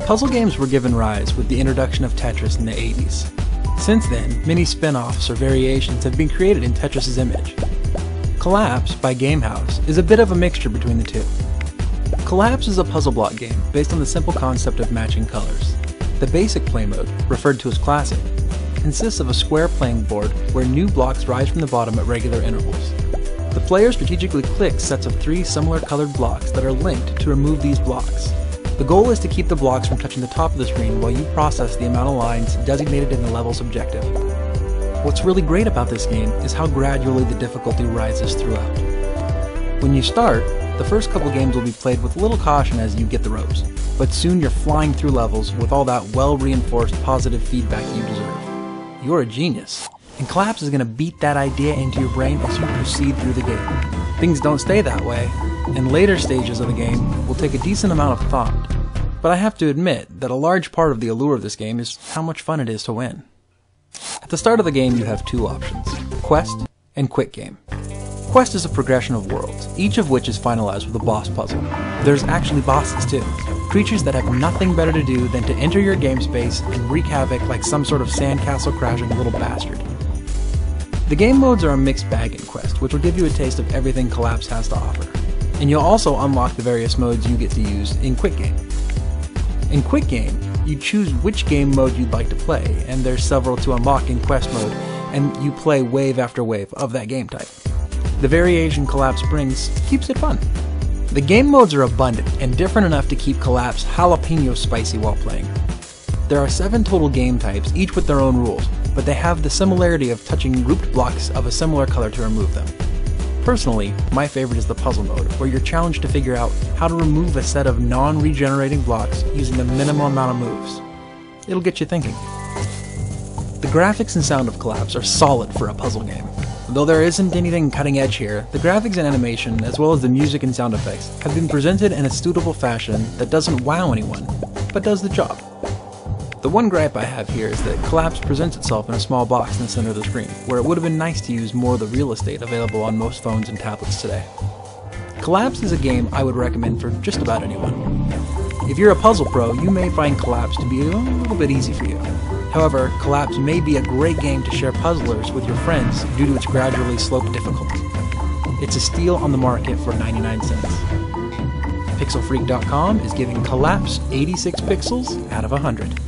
Puzzle games were given rise with the introduction of Tetris in the 80s. Since then, many spin-offs or variations have been created in Tetris's image. Collapse by Gamehouse is a bit of a mixture between the two. Collapse is a puzzle block game based on the simple concept of matching colors. The basic play mode, referred to as classic, consists of a square playing board where new blocks rise from the bottom at regular intervals. The player strategically clicks sets of 3 similar colored blocks that are linked to remove these blocks. The goal is to keep the blocks from touching the top of the screen while you process the amount of lines designated in the level's objective. What's really great about this game is how gradually the difficulty rises throughout. When you start, the first couple games will be played with little caution as you get the ropes, but soon you're flying through levels with all that well-reinforced positive feedback you deserve. You're a genius, and Collapse is going to beat that idea into your brain as you proceed through the game. Things don't stay that way, and later stages of the game will take a decent amount of thought, but I have to admit that a large part of the allure of this game is how much fun it is to win. At the start of the game you have 2 options, Quest and Quick Game. Quest is a progression of worlds, each of which is finalized with a boss puzzle. There's actually bosses too, creatures that have nothing better to do than to enter your game space and wreak havoc like some sort of sandcastle crashing little bastard. The game modes are a mixed bag in Quest, which will give you a taste of everything Collapse has to offer. And you'll also unlock the various modes you get to use in Quick Game. In Quick Game, you choose which game mode you'd like to play, and there's several to unlock in Quest mode, and you play wave after wave of that game type. The variation Collapse brings keeps it fun. The game modes are abundant and different enough to keep Collapse jalapeno spicy while playing. There are 7 total game types, each with their own rules, but they have the similarity of touching grouped blocks of a similar color to remove them. Personally, my favorite is the puzzle mode, where you're challenged to figure out how to remove a set of non-regenerating blocks using the minimum amount of moves. It'll get you thinking. The graphics and sound of Collapse are solid for a puzzle game. Though there isn't anything cutting edge here, the graphics and animation, as well as the music and sound effects, have been presented in a suitable fashion that doesn't wow anyone, but does the job. The one gripe I have here is that Collapse presents itself in a small box in the center of the screen, where it would have been nice to use more of the real estate available on most phones and tablets today. Collapse is a game I would recommend for just about anyone. If you're a puzzle pro, you may find Collapse to be a little bit easy for you. However, Collapse may be a great game to share puzzlers with your friends due to its gradually sloped difficulty. It's a steal on the market for 99 cents. Pixelfreak.com is giving Collapse 86 pixels out of 100.